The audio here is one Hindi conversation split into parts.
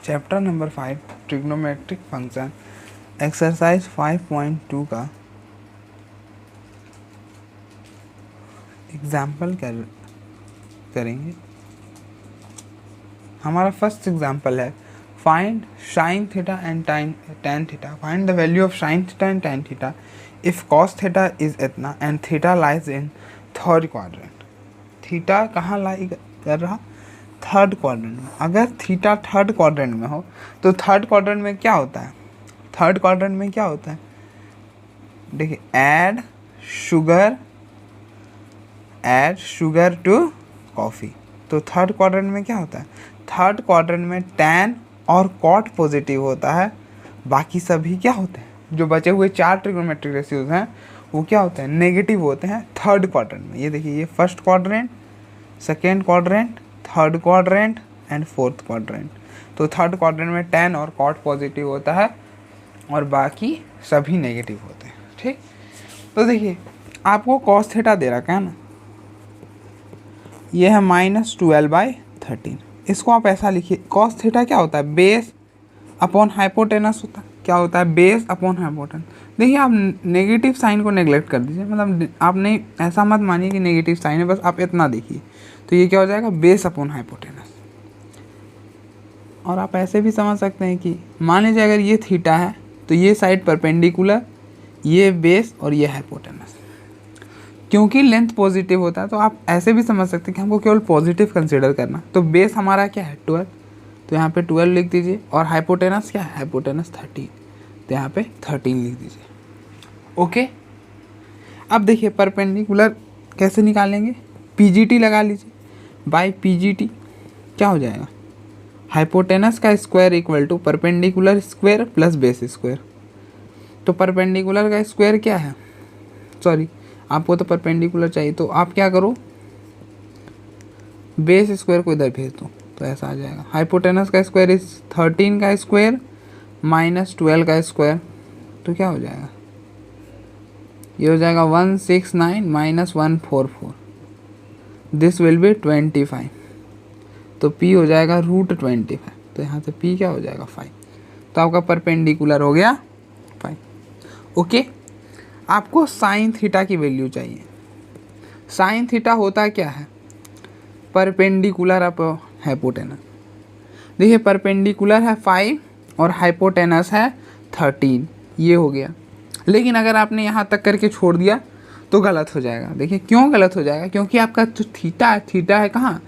Chapter number 5 trigonometric function exercise 5.2 का एग्जाम्पल करेंगे। हमारा फर्स्ट एग्जाम्पल है find sine theta and tan theta. Find the value of sine theta and tan theta if cos theta is इतना and theta lies in third quadrant. Theta कहाँ लाई कर रहा? थर्ड क्वाड्रेंट में। अगर थीटा थर्ड क्वाड्रेंट में हो तो थर्ड क्वाड्रेंट में क्या होता है? थर्ड क्वाड्रेंट में क्या होता है? देखिए, ऐड शुगर टू कॉफ़ी। तो थर्ड क्वाड्रेंट में क्या होता है? थर्ड क्वाड्रेंट में टैन और कॉट पॉजिटिव होता है, बाकी सभी क्या होते हैं? जो बचे हुए 4 ट्रिग्नोमेट्रिक रेशियोज हैं वो क्या होते हैं? नेगेटिव होते हैं थर्ड क्वाड्रेंट में। ये देखिए, ये first quadrant, second quadrant, third quadrant and fourth quadrant. तो थर्ड क्वाड्रेंट में टैन और कॉट पॉजिटिव होता है और बाकी सभी नेगेटिव होते हैं। ठीक, तो देखिए आपको कॉस थीटा दे रखा है ना, ये है -12/13। इसको आप ऐसा लिखिए, कॉस थीटा क्या होता है? बेस अपॉन हाइपोटेनस होता है। क्या होता है? Base upon hypotenuse. देखिए, आप नेगेटिव साइन को नेगलेक्ट कर दीजिए, मतलब आप नहीं, ऐसा मत मानिए कि नेगेटिव साइन है, बस आप इतना देखिए। तो ये क्या हो जाएगा? Base upon hypotenuse. और आप ऐसे भी समझ सकते हैं कि मान लीजिए अगर ये थीटा है तो ये साइड परपेंडिकुलर, ये बेस और ये हाइपोटेनस। क्योंकि लेंथ पॉजिटिव होता है तो आप ऐसे भी समझ सकते हैं कि हमको केवल पॉजिटिव कंसीडर करना। तो बेस हमारा क्या है? 12। तो यहाँ पे 12 लिख दीजिए। और हाइपोटेनस क्या है? हाइपोटेनस 13। तो यहाँ पे 13 लिख दीजिए। ओके, अब देखिए परपेंडिकुलर कैसे निकालेंगे? पीजीटी लगा लीजिए। बाय पीजीटी क्या हो जाएगा? हाइपोटेनस का square equal to perpendicular square plus base square. तो परपेंडिकुलर का स्क्वायर क्या है? सॉरी, आपको तो परपेंडिकुलर चाहिए, तो आप क्या करो, बेस स्क्वायर को इधर भेज दो तो ऐसा आ जाएगा। हाइपोटेनस का स्क्वायर इज 13 का स्क्वायर माइनस 12 का स्क्वायर। तो क्या हो जाएगा? ये हो जाएगा 169 माइनस 144। This will B 25। तो P हो जाएगा √25। तो यहाँ से P क्या हो जाएगा? 5। तो आपका परपेंडिकुलर हो गया 5। ओके, आपको साइन थीटा की वैल्यू चाहिए। साइन थीटा होता क्या है? Perpendicular up hypotenuse. देखिए, परपेंडिकुलर है 5 और हाइपोटेनस है 13। ये हो गया। लेकिन अगर आपने यहाँ तक करके छोड़ दिया तो गलत हो जाएगा। देखिए क्यों गलत हो जाएगा? क्योंकि आपका जो थीटा है कहाँ?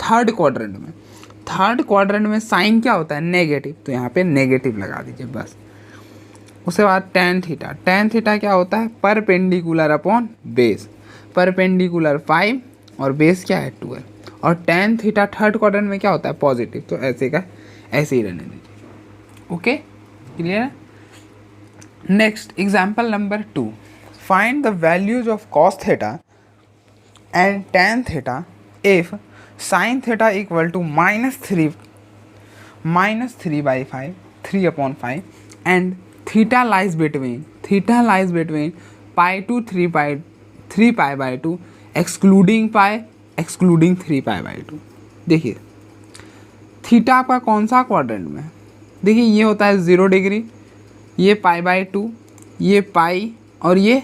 थर्ड क्वाड्रेंट में। थर्ड क्वाड्रेंट में साइन क्या होता है? नेगेटिव। तो यहाँ पे नेगेटिव लगा दीजिए बस। उसके बाद tan थीटा। tan थीटा क्या होता है? Perpendicular upon base. परपेंडिकुलर 5 और बेस क्या है? 12। और tan थीटा थर्ड क्वाड्रेंट में क्या होता है? पॉजिटिव। तो ऐसे का ऐसे ही रहने दीजिए। Okay, clear? Next example number 2। Find the values of cos theta and tan theta if sine theta equal to -3/5 3/5 and theta lies between pi to 3π/2 excluding 3π/2। देखिए थीटा आपका कौन सा क्वाड्रेंट में है? देखिए ये होता है 0 डिग्री, ये π/2, ये पाई और ये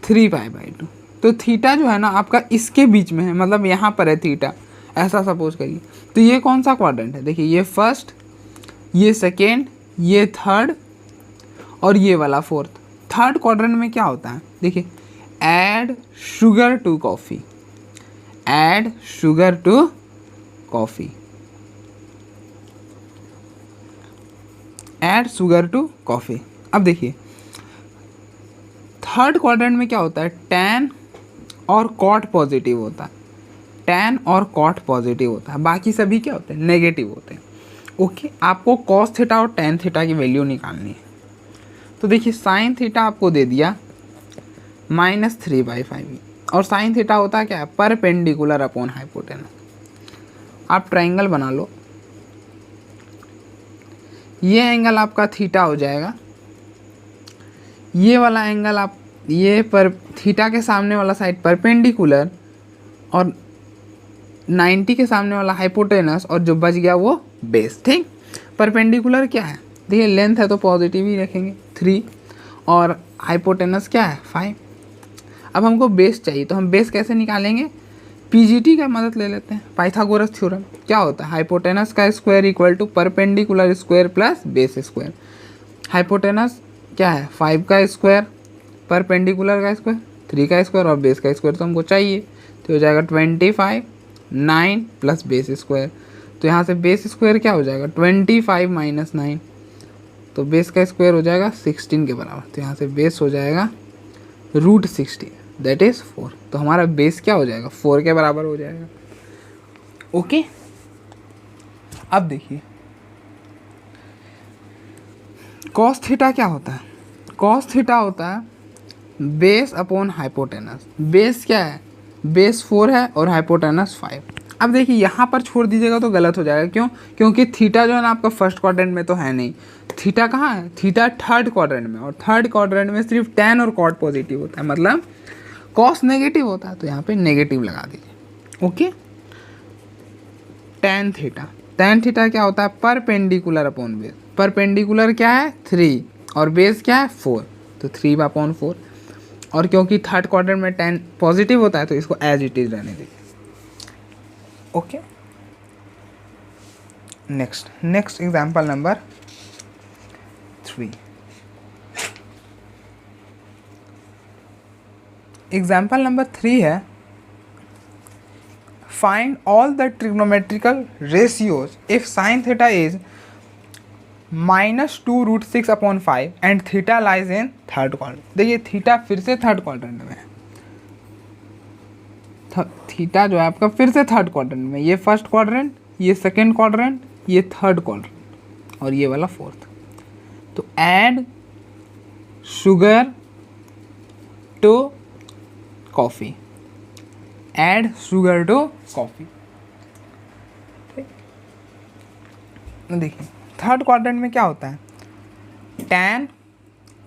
3π/2। तो थीटा जो है ना आपका इसके बीच में है, मतलब यहाँ पर है थीटा, ऐसा सपोज करिए। तो ये कौन सा क्वाड्रेंट है? देखिए ये फर्स्ट, ये सेकेंड, ये थर्ड और ये वाला फोर्थ। थर्ड क्वाड्रेंट में क्या होता है? देखिए, add sugar to coffee, add sugar to coffee, add sugar to coffee. अब देखिए थर्ड क्वाड्रेंट में क्या होता है? टैन और कॉट पॉजिटिव होता है। टैन और कॉट पॉजिटिव होता है, बाकी सभी क्या होते हैं? नेगेटिव होते हैं। ओके, आपको कॉस थीटा और टैन थीटा की वैल्यू निकालनी है। तो देखिए साइन थीटा आपको दे दिया -3/5 और साइन थीटा होता है क्या है? Perpendicular upon hypotenuse. आप ट्राइंगल बना लो, ये एंगल आपका थीटा हो जाएगा, ये वाला एंगल आप ये पर थीटा के सामने वाला साइड परपेंडिकुलर और 90 के सामने वाला हाइपोटेनस और जो बच गया वो बेस। ठीक, परपेंडिकुलर क्या है, देखिए लेंथ है तो पॉजिटिव ही रखेंगे 3, और हाइपोटेनस क्या है 5। अब हमको बेस चाहिए तो हम बेस कैसे निकालेंगे, पीजीटी का मदद ले लेते हैं, पाइथागोरस थ्योरम। क्या होता है, हाइपोटेनस का square equal to perpendicular square plus base square. Hypotenuse क्या है 5 का स्क्वायर, परपेंडिकुलर का स्क्वायर 3 का स्क्वायर, और बेस का स्क्वायर तो हमको चाहिए, तो हो जाएगा 25, 9 प्लस बेस स्क्वायर। तो यहाँ से बेस स्क्वायर क्या हो जाएगा 25 माइनस 9, तो बेस का स्क्वायर हो जाएगा 16 के बराबर। तो यहाँ से बेस हो जाएगा √16, दैट इज़ 4। तो हमारा बेस क्या हो जाएगा 4 के बराबर हो जाएगा। ओके, अब देखिए कॉस थीटा क्या होता है, कॉस थीटा होता है बेस अपॉन हाइपोटेनस। बेस क्या है, बेस 4 है और हाइपोटेनस 5। अब देखिए यहाँ पर छोड़ दीजिएगा तो गलत हो जाएगा, क्यों, क्योंकि थीटा जो है ना आपका फर्स्ट क्वाड्रेंट में तो है नहीं, थीटा कहाँ है, थीटा थर्ड क्वाड्रेंट में, और थर्ड क्वाड्रेंट में सिर्फ tan और cot पॉजिटिव होता है, मतलब कॉस नेगेटिव होता है, तो यहाँ पे नेगेटिव लगा दीजिए। ओके, tan थीटा क्या होता है, परपेंडिकुलर अपॉन बेस। परपेंडिकुलर क्या है 3 और बेस क्या है 4, तो 3/4। और क्योंकि थर्ड क्वाड्रेंट में tan पॉजिटिव होता है तो इसको एज इट इज रहने दीजिए। Okay, next example number 3। Example number 3 है, find all the trigonometrical ratios if sine theta is -2√6/5 and theta lies in third quadrant. देखिए थीटा फिर से थर्ड क्वाड्रेंट में है, थीटा जो है आपका फिर से थर्ड क्वाड्रेंट में, ये फर्स्ट क्वाड्रेंट, ये सेकेंड क्वाड्रेंट, ये थर्ड क्वाड्रेंट, और ये वाला फोर्थ। तो add sugar to coffee, add sugar to coffee. देखिए थर्ड क्वाड्रेंट में क्या होता है, tan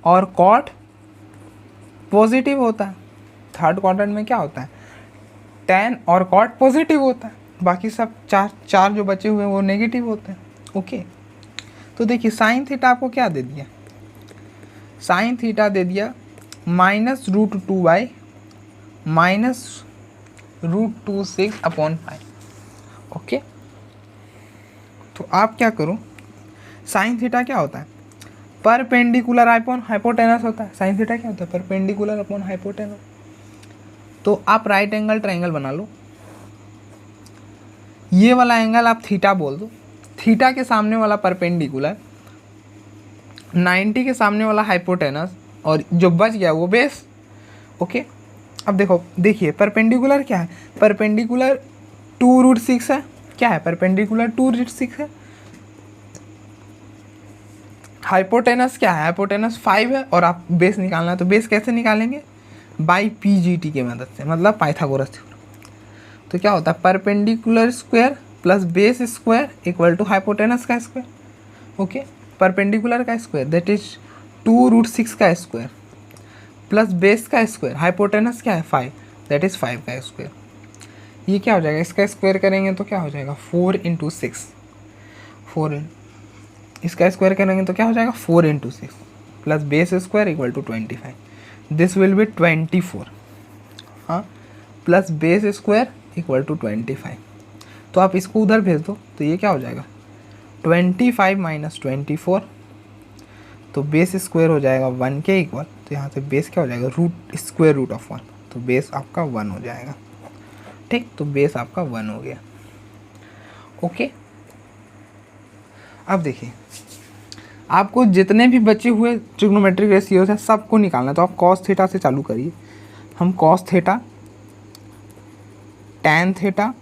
और cot पॉजिटिव होता है। थर्ड क्वाड्रेंट में क्या होता है, tan और cot पॉजिटिव होता है, बाकी सब चार जो बचे हुए हैं वो नेगेटिव होते हैं। ओके, तो देखिए साइन थीटा आपको क्या दे दिया, साइन थीटा दे दिया -√2 -√26/5। ओके, तो आप क्या करो, साइन थीटा क्या होता है, परपेंडिकुलर अपॉन हाइपोटेनस होता है। साइन थीटा क्या होता है, परपेंडिकुलर अपॉन हाइपोटेनस। तो आप राइट एंगल ट्रायंगल बना लो, ये वाला एंगल आप थीटा बोल दो, थीटा के सामने वाला परपेंडिकुलर, 90 के सामने वाला हाइपोटेनस, और जो बच गया वो बेस। ओके, अब देखिए परपेंडिकुलर क्या है, परपेंडिकुलर 2√6 है, क्या है परपेंडिकुलर 2√6 है। हाइपोटेनस क्या है, हाइपोटेनस 5 है, और आप बेस निकालना है तो बेस कैसे निकालेंगे, बाई पीजीटी की मदद से, मतलब पाइथागोरस थ्योरम। तो क्या होता है, perpendicular square plus base square equal to hypotenuse का स्क्वायर। ओके, परपेंडिकुलर का स्क्वायर दैट इज 2√6 का स्क्वायर प्लस बेस का स्क्वायर, हाइपोटेनस क्या है 5, दैट इज 5 का स्क्वायर। ये क्या हो जाएगा, इसका स्क्वायर करेंगे तो क्या हो जाएगा 4 × 6, 4, इसका स्क्वायर करेंगे तो क्या हो जाएगा 4 × 6 plus base square equal to 25, this will be 24, हाँ, plus base square equal to 25। तो आप इसको उधर भेज दो तो ये क्या हो जाएगा 25 - 24, तो बेस स्क्वायर हो जाएगा 1 के इक्वल। तो यहाँ से बेस क्या हो जाएगा √√1, तो बेस आपका 1 हो जाएगा। ठीक, तो बेस आपका 1 हो गया। ओके, अब देखिए आपको जितने भी बचे हुए ट्रिग्नोमेट्रिक रेशियोज हैं सबको निकालना है, तो आप कॉस थीटा से चालू करिए। हम cos theta, tan theta,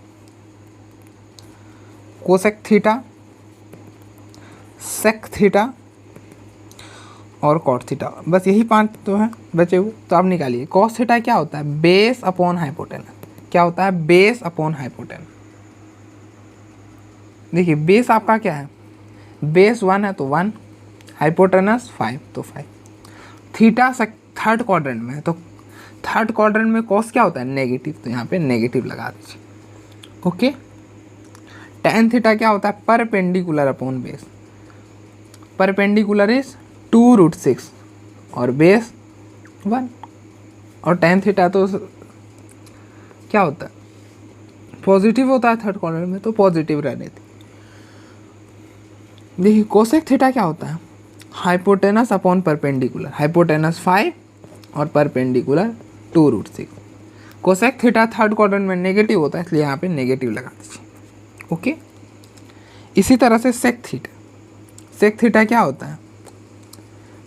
cosec theta, sec theta और कॉट थीटा, बस यही 5 तो हैं बचे हुए। तो आप निकालिए कॉस थीटा क्या होता है, बेस अपॉन हाइपोटेनस। क्या होता है, बेस अपॉन हाइपोटेनस। देखिए बेस आपका क्या है, बेस 1 है तो 1, हाइपोटेनस 5 तो 5। थीटा थर्ड क्वाड्रेंट में है, तो थर्ड क्वाड्रेंट में कॉस क्या होता है नेगेटिव, तो यहाँ पे नेगेटिव लगा दीजिए। ओके, टैन थीटा क्या होता है, perpendicular upon base. Perpendicular is 2√6 और बेस 1। और tan थीटा तो क्या होता है, पॉजिटिव होता है थर्ड क्वाड्रेंट में, तो पॉजिटिव रहने थी। देखिए कोसेक थीटा क्या होता है, हाइपोटेनस अपॉन परपेंडिकुलर, हाइपोटेनस 5 और perpendicular 2√6। Cosec theta third quadrant में नेगेटिव होता है, इसलिए यहाँ पे नेगेटिव लगा दीजिए। ओके, इसी तरह से सेक थीटा, सेक थीटा क्या होता है,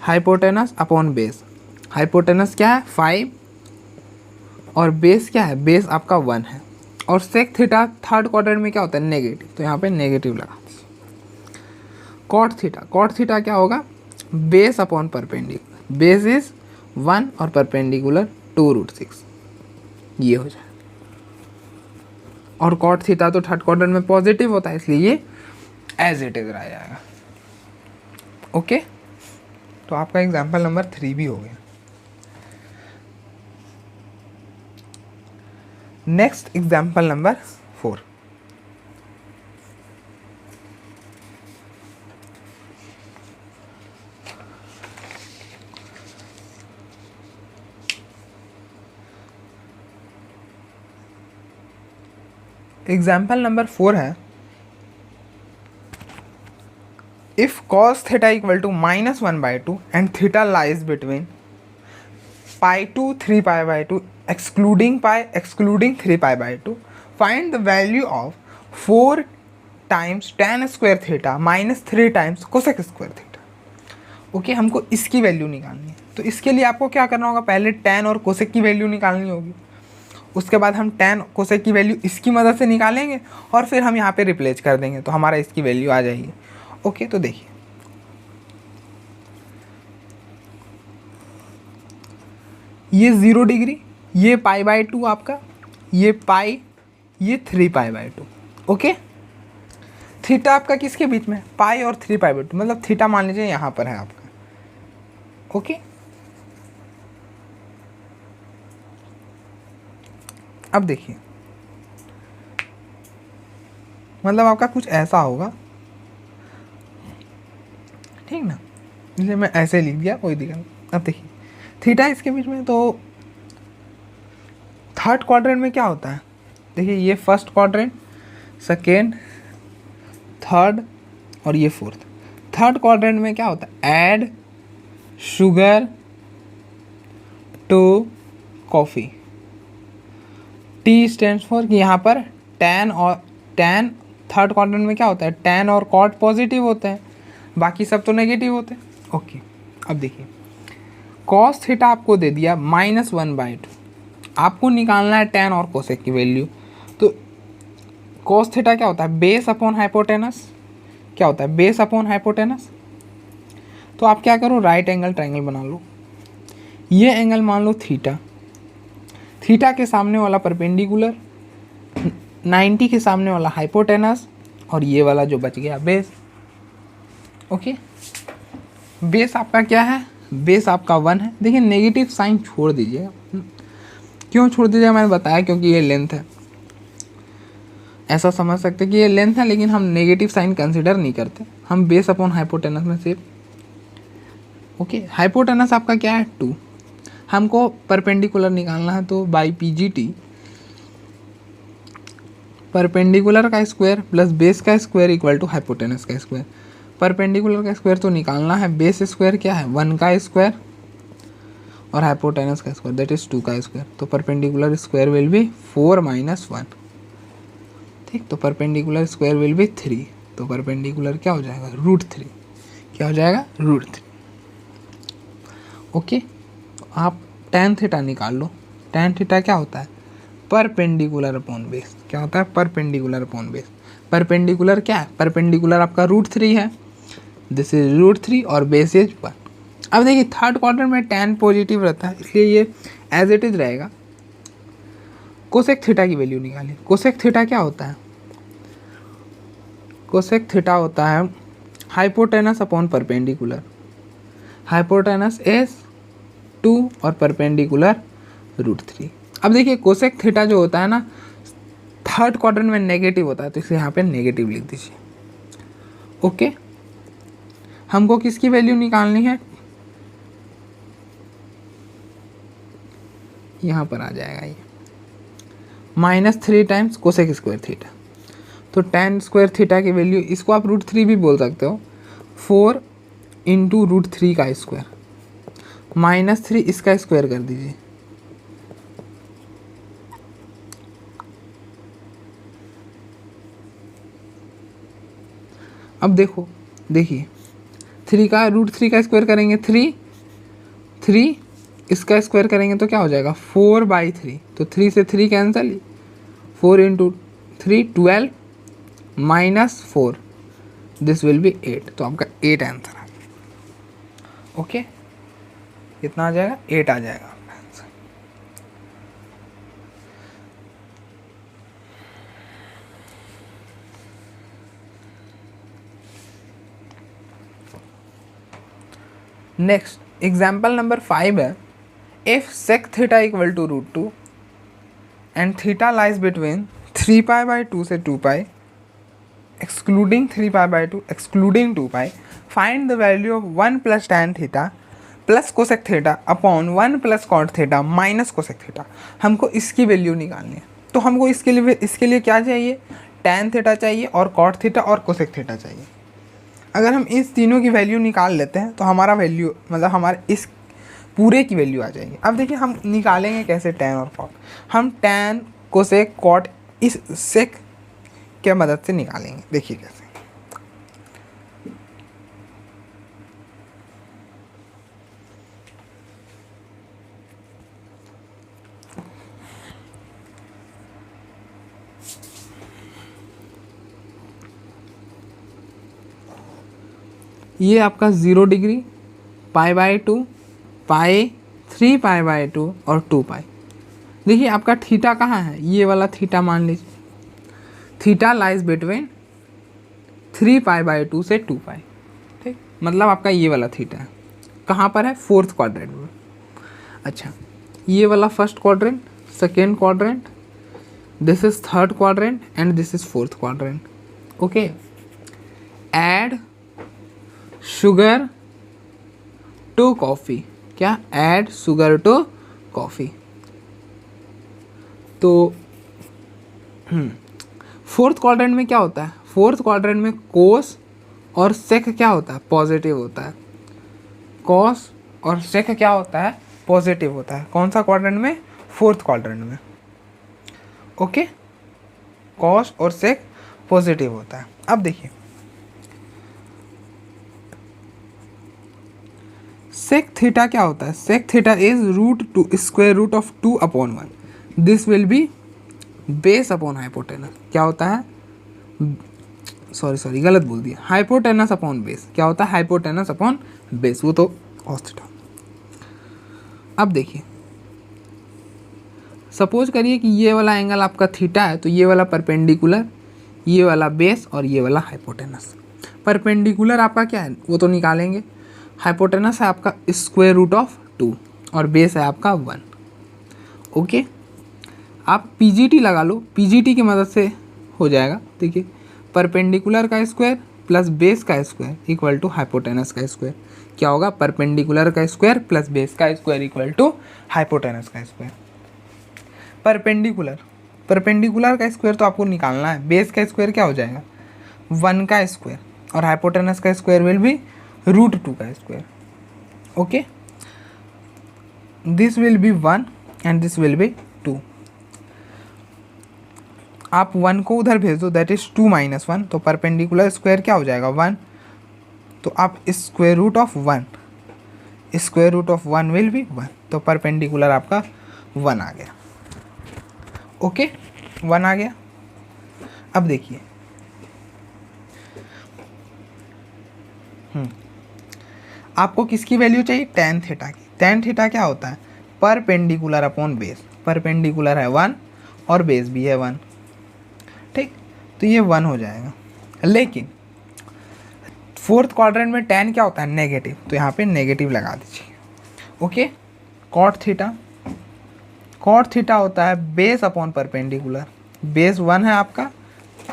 हाइपोटेनस अपॉन बेस, हाइपोटेनस क्या है 5 और बेस क्या है, बेस आपका 1 है। और सेक थीटा थर्ड क्वाड्रेंट में क्या होता है, नेगेटिव, तो यहाँ पे नेगेटिव लगा दीजिए। कॉट थीटा, कॉट थीटा क्या होगा, base upon perpendicular, base is 1 और परपेंडिकुलर 2√6, ये हो जाए। और कॉट थीटा तो थर्ड क्वाड्रेंट में पॉजिटिव होता है, इसलिए ये एज इट इज रह जाएगा। ओके, तो आपका एग्जाम्पल नंबर 3 भी हो गया। Next example number 4। Example number 4 है, if cos theta equal to -1/2 and theta lies between pi to 3π/2 excluding pi excluding 3π/2, find the value of 4 times tan square theta minus 3 times cosec square theta। Okay, हमको इसकी वैल्यू निकालनी है, तो इसके लिए आपको क्या करना होगा, पहले tan और cosec की वैल्यू निकालनी होगी, उसके बाद हम tan cosec की वैल्यू इसकी मदद से निकालेंगे और फिर हम यहाँ पे रिप्लेस कर देंगे, तो हमारा इसकी वैल्यू आ जाएगी। ओके, तो देखिए ये 0 डिग्री, ये π/2 आपका, ये पाई, ये 3π/2। ओके, थीटा आपका किसके बीच में, पाई और 3π/2, मतलब थीटा मान लीजिए यहाँ पर है आपका। ओके, अब देखिए मतलब आपका कुछ ऐसा होगा, ठीक ना, इसलिए मैं ऐसे लिख दिया, कोई दिक्कत नहीं। अब देखिए थीटा इसके बीच में, तो थर्ड क्वाड्रेंट में क्या होता है, देखिए ये फर्स्ट क्वाड्रेंट, सेकेंड, थर्ड और ये फोर्थ। थर्ड क्वाड्रेंट में क्या होता है, add sugar to coffee, T stands for कि यहाँ पर टैन, और टैन थर्ड क्वाड्रेंट में क्या होता है, टैन और कॉट पॉजिटिव होते हैं, बाकी सब तो नेगेटिव होते हैं। ओके, अब देखिए कॉस थीटा आपको दे दिया -1/2, आपको निकालना है टैन और कोसेक की वैल्यू। तो कॉस थीटा क्या होता है, बेस अपॉन हाइपोटेनस, क्या होता है, बेस अपॉन हाइपोटेनस। तो आप क्या करो, राइट एंगल ट्रायंगल बना लो, ये एंगल मान लो थीटा, थीटा के सामने वाला परपेंडिकुलर, 90 के सामने वाला हाइपोटेनस, और ये वाला जो बच गया बेस। ओके, बेस आपका क्या है, बेस आपका 1 है। देखिए नेगेटिव साइन छोड़ दीजिएगा, क्यों छोड़ दीजिएगा मैंने बताया, क्योंकि ये लेंथ है, ऐसा समझ सकते कि ये लेंथ है, लेकिन हम नेगेटिव साइन कंसिडर नहीं करते, हम बेस अपॉन हाइपोटेनस में सिर्फ। ओके, हाइपोटेनस आपका क्या है 2, हमको परपेंडिकुलर निकालना है, तो बाई PGT परपेंडिकुलर का स्क्वायर प्लस बेस का स्क्वायर इक्वल टू हाइपोटेनस का स्क्वायर। परपेंडिकुलर का स्क्वायर तो निकालना है, बेस स्क्वायर क्या है 1 का स्क्वायर और हाइपोटेनस का स्क्वायर दैट इज 2 का स्क्वायर। तो परपेंडिकुलर स्क्वायर विल बी 4 - 1, ठीक। तो परपेंडिकुलर स्क्वायर विल बी 3, तो परपेंडिकुलर क्या हो जाएगा, √3, क्या हो जाएगा, √3। ओके, तो आप tan थीटा निकाल लो, tan थीटा क्या होता है, परपेंडिकुलर अपॉन बेस, क्या होता है, परपेंडिकुलर अपॉन बेस। परपेंडिकुलर क्या है, परपेंडिकुलर आपका √3 है, दिस इज √3 और बेस इज 1। अब देखिए थर्ड क्वाड्रेंट में tan पॉजिटिव रहता है, इसलिए ये एज इट इज रहेगा। कोसेक थीटा की वैल्यू निकालिए, कोसेक थीटा क्या होता है, कोसेक थीटा होता है hypotenuse upon perpendicular, hypotenuse is 2 और परपेंडिकुलर √3। अब देखिए कोसेक थीटा जो होता है ना थर्ड क्वाड्रेंट में नेगेटिव होता है, तो इसे यहाँ पे नेगेटिव लिख दीजिए। ओके, हमको किसकी वैल्यू निकालनी है, यहाँ पर आ जाएगा ये -3 टाइम्स कोसेक स्क्वायर थीटा। तो tan स्क्वायर थीटा की वैल्यू, इसको आप √3 भी बोल सकते हो, 4 इंटू √3 का स्क्वायर, -3 इसका स्क्वायर कर दीजिए, अब देखिए 3 का √3 का स्क्वायर करेंगे 3 इसका स्क्वायर करेंगे तो क्या हो जाएगा 4/3, तो 3 से 3 cancel, 4 into 3 12 -4, this will B 8, तो आपका 8 आंसर आ गया। ओके, कितना आ जाएगा 8 आ जाएगा आपका आंसर। नेक्स्ट एग्जाम्पल नंबर 5 है, if sec theta equal to √2 and theta lies between 3π/2 से 2π, excluding 3π/2 excluding 2π, find the value of 1 + tan theta plus cosec theta upon 1 + cot theta minus cosec theta. हमको इसकी वैल्यू निकालनी है, तो हमको इसके लिए क्या चाहिए, tan थीटा चाहिए और कॉट थीटा और कोसेक थीटा चाहिए। अगर हम इस तीनों की वैल्यू निकाल लेते हैं तो हमारा वैल्यू मतलब हमारे इस पूरे की वैल्यू आ जाएगी। अब देखिए हम निकालेंगे कैसे tan और कॉट, हम tan कोसेक कॉट इस सेक के मदद से निकालेंगे। देखिए कैसे, ये आपका 0 डिग्री, π/2, पाई, 3π/2 और 2π। देखिए आपका थीटा कहाँ है, ये वाला थीटा मान लीजिए, थीटा लाइज बिटवीन 3π/2 से 2π, ठीक, मतलब आपका ये वाला थीटा है, कहाँ पर है, 4th क्वाड्रेंट में। अच्छा, ये वाला first quadrant, second quadrant, this is third quadrant and this is 4th quadrant. Okay, add sugar to coffee, क्या, ऐड शुगर टू कॉफ़ी। तो 4th क्वाड्रेंट में क्या होता है, 4th क्वाड्रेंट में कोस और सेक क्या होता है, पॉजिटिव होता है, कॉस और सेक क्या होता है, पॉजिटिव होता है। कौन सा क्वाड्रेंट में, 4th क्वाड्रेंट में। ओके, कॉस और सेक पॉजिटिव होता है। अब देखिए सेक थीटा क्या होता है, sec theta is √2 this will be base upon hypotenuse. क्या होता है, सॉरी गलत बोल दिया, हाइपोटेनस अपॉन बेस। क्या होता है, हाइपोटेनस अपॉन बेस, वो तो cos थीटा। अब देखिए सपोज करिए कि ये वाला एंगल आपका थीटा है, तो ये वाला परपेंडिकुलर, ये वाला बेस और ये वाला हाइपोटेनस। परपेंडिकुलर आपका क्या है वो तो निकालेंगे, हाइपोटेनस है आपका √2 और बेस है आपका 1। ओके, आप पीजीटी लगा लो, पीजीटी की मदद से हो जाएगा। देखिए परपेंडिकुलर का स्क्वायर प्लस बेस का स्क्वायर इक्वल टू हाइपोटेनस का स्क्वायर। क्या होगा, परपेंडिकुलर का स्क्वायर प्लस बेस का स्क्वायर इक्वल टू हाइपोटेनस का स्क्वायर। परपेंडिकुलर का स्क्वायर तो आपको निकालना है, बेस का स्क्वायर क्या हो जाएगा, 1 का स्क्वायर और हाइपोटेनस का स्क्वायर विल भी √2 का square. Okay, this will be 1 and this will B 2। आप 1 को उधर भेज दो, दैट इज 2 - 1, तो परपेंडिकुलर स्क्वायर क्या हो जाएगा 1, तो आप square root of 1 will be 1, तो परपेंडिकुलर आपका 1 आ गया। ओके, 1 आ गया। अब देखिए आपको किसकी वैल्यू चाहिए, tan थीटा की। tan थीटा क्या होता है, परपेंडिकुलर अपॉन बेस, परपेंडिकुलर है 1 और बेस भी है 1, ठीक, तो ये 1 हो जाएगा। लेकिन 4th क्वाड्रेंट में tan क्या होता है, नेगेटिव, तो यहाँ पे नेगेटिव लगा दीजिए। ओके, cot थीटा होता है बेस अपॉन परपेंडिकुलर, बेस 1 है आपका,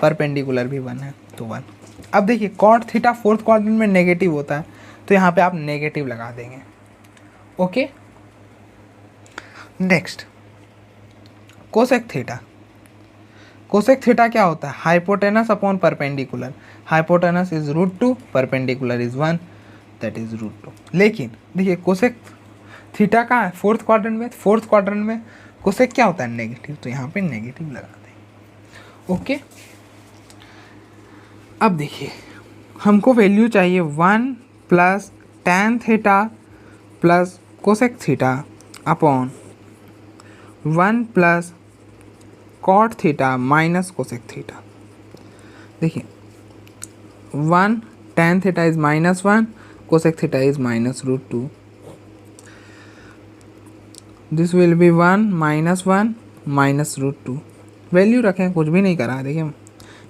परपेंडिकुलर भी 1 है, तो 1। अब देखिए कॉट थीटा फोर्थ क्वाड्रेंट में नेगेटिव होता है, तो यहाँ पे आप नेगेटिव लगा देंगे। Okay, next cosec theta. Cosec theta क्या होता है? Hypotenuse upon perpendicular. Hypotenuse is √2, perpendicular is 1, that is √2। लेकिन देखिए कोसेक थीटा का है फोर्थ क्वाड्रेंट में, फोर्थ क्वाड्रेंट में कोसेक क्या होता है? नेगेटिव, तो यहाँ पे नेगेटिव लगा दें। ओके, अब देखिए हमको वैल्यू चाहिए 1 plus tan theta plus cosec theta upon 1 plus cot theta minus cosec theta. देखिए 1 tan theta is -1, cosec theta is -√2। This will be 1 -1 -√2। Value रखें, कुछ भी नहीं करा। देखिए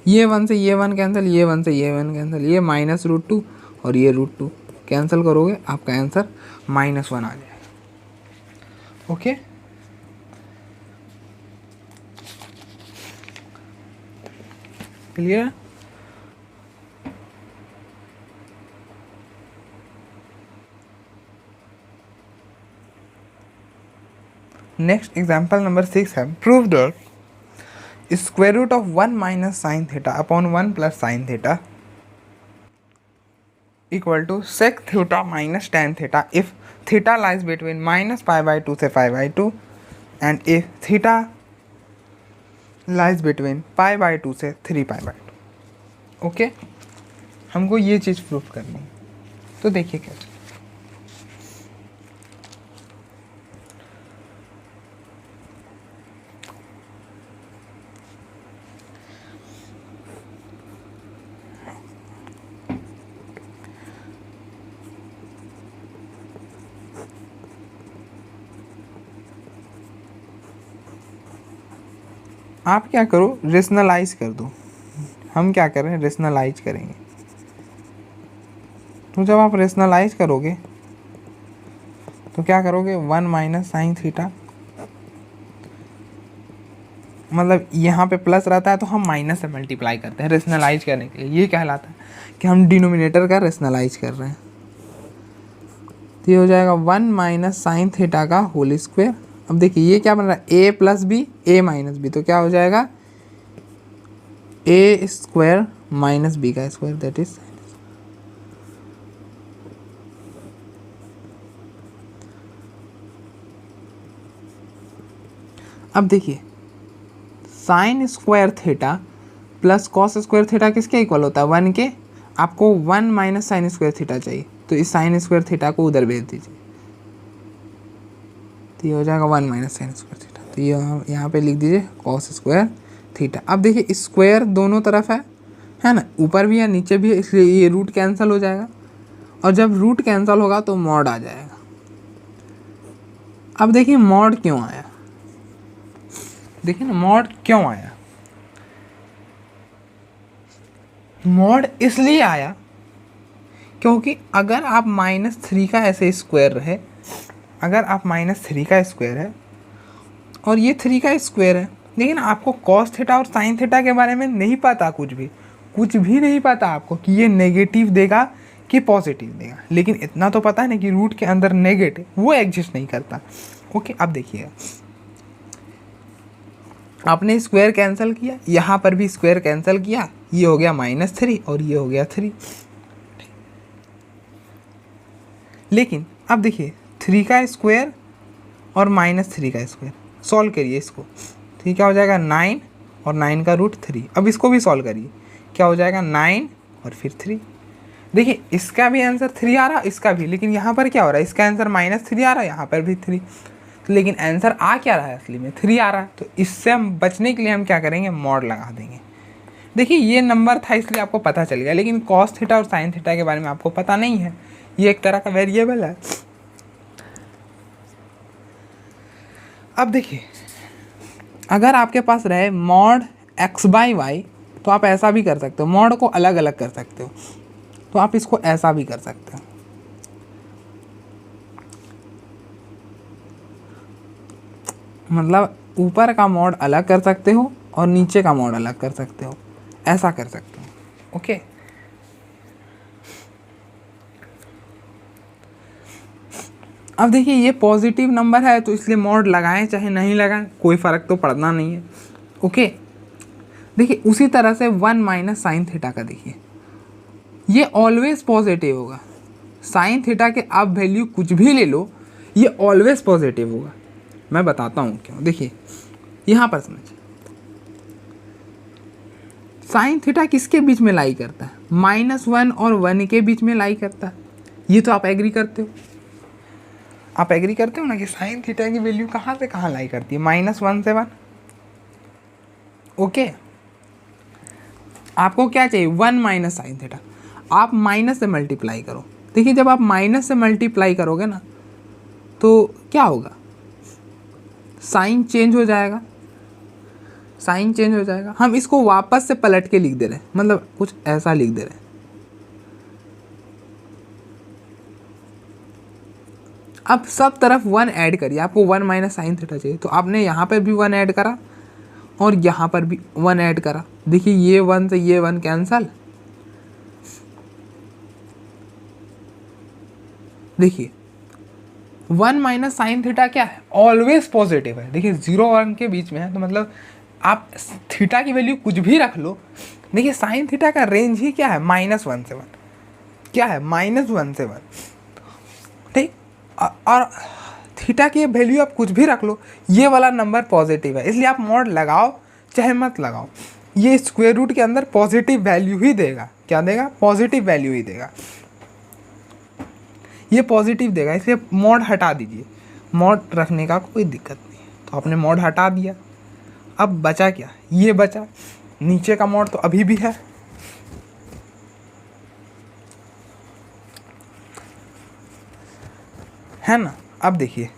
ये 1 से ये 1 कैंसिल, ये 1 से ये 1 कैंसिल, ये -√2 और ये √2 कैंसिल करोगे, आपका आंसर -1 आ जाएगा। Okay, clear? Next example number 6 है, prove that square root of 1 minus sine theta upon 1 plus sine theta equal to sec theta minus tan theta if theta lies between -π/2 से π/2 and if theta lies between π/2 से 3π/2। ओके, हमको ये चीज़ प्रूव करनी है, तो देखिए कैसे। आप क्या करो, रेशनलाइज कर दो। हम क्या करें, रेशनलाइज करेंगे। तो जब आप रेशनलाइज करोगे तो क्या करोगे, 1 माइनस साइन थीटा, मतलब यहाँ पे प्लस रहता है तो हम माइनस से मल्टीप्लाई करते हैं रेशनलाइज करने के लिए। ये कहलाता है कि हम डिनोमिनेटर का रेशनलाइज कर रहे हैं। तो ये हो जाएगा 1 माइनस साइन थीटा का होल स्क्वायर। अब देखिए ये क्या बन रहा है, a plus B, a minus B, तो क्या हो जाएगा a स्क्वायर माइनस बी का स्क्वायर, दैट इज। अब देखिए sine square theta plus cos square theta किसके इक्वल होता है, 1 के। आपको 1 माइनस साइन स्क्वायर थीटा चाहिए, तो इस साइन स्क्वायर थीटा को उधर भेज दीजिए, तो ये हो जाएगा 1 माइनस साइन स्क्वायर थीटा। तो ये यहाँ पे लिख दीजिए कॉस स्क्वायर थीटा। अब देखिए स्क्वायर दोनों तरफ है ना, ऊपर भी है नीचे भी है, इसलिए ये रूट कैंसिल हो जाएगा, और जब रूट कैंसिल होगा तो मॉड आ जाएगा। अब देखिए मॉड क्यों आया, देखिए ना मॉड क्यों आया। मॉड इसलिए आया क्योंकि अगर आप -3 का ऐसे स्क्वायर रहे, अगर आप -3 का स्क्वायर है और ये 3 का स्क्वायर है, लेकिन आपको कॉस थीटा और साइन थीटा के बारे में नहीं पता, कुछ भी नहीं पता आपको कि ये नेगेटिव देगा कि पॉजिटिव देगा, लेकिन इतना तो पता है ना कि रूट के अंदर नेगेटिव वो एग्जिस्ट नहीं करता। ओके, अब देखिएगा आपने स्क्वायर कैंसिल किया, यहाँ पर भी स्क्वायर कैंसिल किया, ये हो गया -3 और ये हो गया 3। लेकिन अब देखिए 3 का स्क्वायर और -3 का स्क्वायर सॉल्व करिए इसको, तो क्या हो जाएगा 9 और 9 का रूट 3। अब इसको भी सॉल्व करिए, क्या हो जाएगा 9 और फिर 3। देखिए इसका भी आंसर 3 आ रहा, इसका भी, लेकिन यहाँ पर क्या हो रहा है, इसका आंसर -3 आ रहा है, यहाँ पर भी 3, लेकिन आंसर आ क्या रहा है असली में 3 आ रहा है। तो इससे हम बचने के लिए हम क्या करेंगे, मॉड लगा देंगे। देखिए ये नंबर था इसलिए आपको पता चल गया, लेकिन कॉस थीटा और साइन थीटा के बारे में आपको पता नहीं है, ये एक तरह का वेरिएबल है। अब देखिए अगर आपके पास रहे मॉड x/y, तो आप ऐसा भी कर सकते हो, मॉड को अलग अलग कर सकते हो, तो आप इसको ऐसा भी कर सकते हो। मतलब ऊपर का मॉड अलग कर सकते हो और नीचे का मॉड अलग कर सकते हो, ऐसा कर सकते हो। ओके। अब देखिए ये पॉजिटिव नंबर है तो इसलिए मॉड लगाएं चाहे नहीं लगाएं कोई फ़र्क तो पड़ना नहीं है। ओके, देखिए उसी तरह से 1 माइनस साइन थीटा का देखिए ये ऑलवेज पॉजिटिव होगा। साइन थीटा के आप वैल्यू कुछ भी ले लो ये ऑलवेज पॉजिटिव होगा। मैं बताता हूँ क्यों। देखिए यहाँ पर समझिए, साइन थीटा किसके बीच में लाई करता है? -1 और 1 के बीच में लाई करता है। ये तो आप एग्री करते हो, आप एग्री करते हो ना कि साइन थीटा की वैल्यू कहाँ से कहाँ लाई करती है? -1 से 1। ओके, आपको क्या चाहिए? 1 माइनस साइन थीटा। आप माइनस से मल्टीप्लाई करो। देखिए जब आप माइनस से मल्टीप्लाई करोगे ना तो क्या होगा? साइन चेंज हो जाएगा, साइन चेंज हो जाएगा। हम इसको वापस से पलट के लिख दे रहे हैं, मतलब कुछ ऐसा लिख दे रहे हैं। अब सब तरफ 1 ऐड करिए। आपको 1 माइनस साइन थीटा चाहिए तो आपने यहाँ पर भी 1 ऐड करा और यहाँ पर भी 1 ऐड करा। देखिए ये 1 से ये 1 कैंसल। देखिए 1 माइनस साइन थीटा क्या है? ऑलवेज पॉजिटिव है। देखिए 0 और 1 के बीच में है तो मतलब आप थीटा की वैल्यू कुछ भी रख लो। देखिए साइन थीटा का रेंज ही क्या है? -1 से 1। क्या है? -1 से 1। ठीक, और थीटा की वैल्यू आप कुछ भी रख लो ये वाला नंबर पॉजिटिव है, इसलिए आप मॉड लगाओ चाहे मत लगाओ ये स्क्वायर रूट के अंदर पॉजिटिव वैल्यू ही देगा। क्या देगा? पॉजिटिव वैल्यू ही देगा। ये पॉजिटिव देगा, इसलिए मॉड हटा दीजिए। मॉड रखने का कोई दिक्कत नहीं है। तो आपने मॉड हटा दिया, अब बचा क्या? ये बचा। नीचे का मॉड तो अभी भी है ना। अब देखिए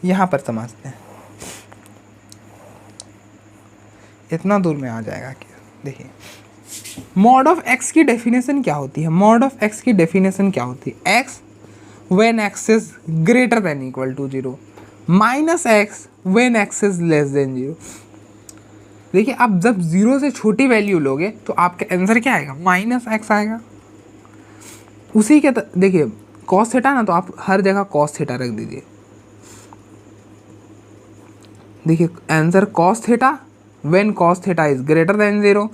यहाँ पर समझते हैं, इतना दूर में आ जाएगा कि देखिए मॉड ऑफ एक्स की डेफिनेशन क्या होती है? मॉड ऑफ एक्स की डेफिनेशन क्या होती है? X when X is greater than equal to 0 minus X when X is less than 0। देखिए आप जब 0 से छोटी वैल्यू लोगे तो आपका आंसर क्या आएगा? -x आएगा। उसी के देखिए कॉस थीटा ना, तो आप हर जगह कॉस थीटा रख दीजिए। देखिए answer cos theta when cos theta is greater then 0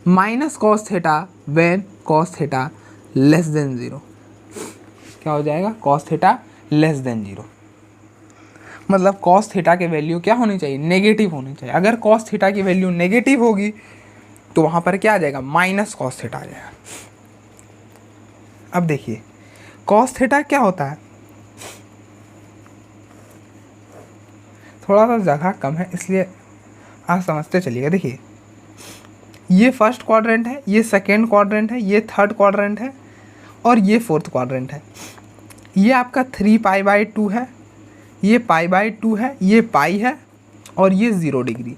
minus cos theta when cos theta less than 0। क्या हो जाएगा? Cos theta less than 0। मतलब कॉस थीटा की वैल्यू क्या होनी चाहिए? नेगेटिव होनी चाहिए। अगर कॉस थीटा की वैल्यू नेगेटिव होगी तो वहाँ पर क्या आ जाएगा? माइनस कॉस थीटा आ जाएगा। अब देखिए कॉस थीटा क्या होता है? थोड़ा सा जगह कम है इसलिए आप समझते चलिएगा। देखिए ये फर्स्ट क्वाड्रेंट है, ये सेकेंड क्वाड्रेंट है, ये थर्ड क्वाड्रेंट है और ये फोर्थ क्वाड्रेंट है। ये आपका 3π/2 है, ये π/2 है, ये पाई है और ये 0 डिग्री।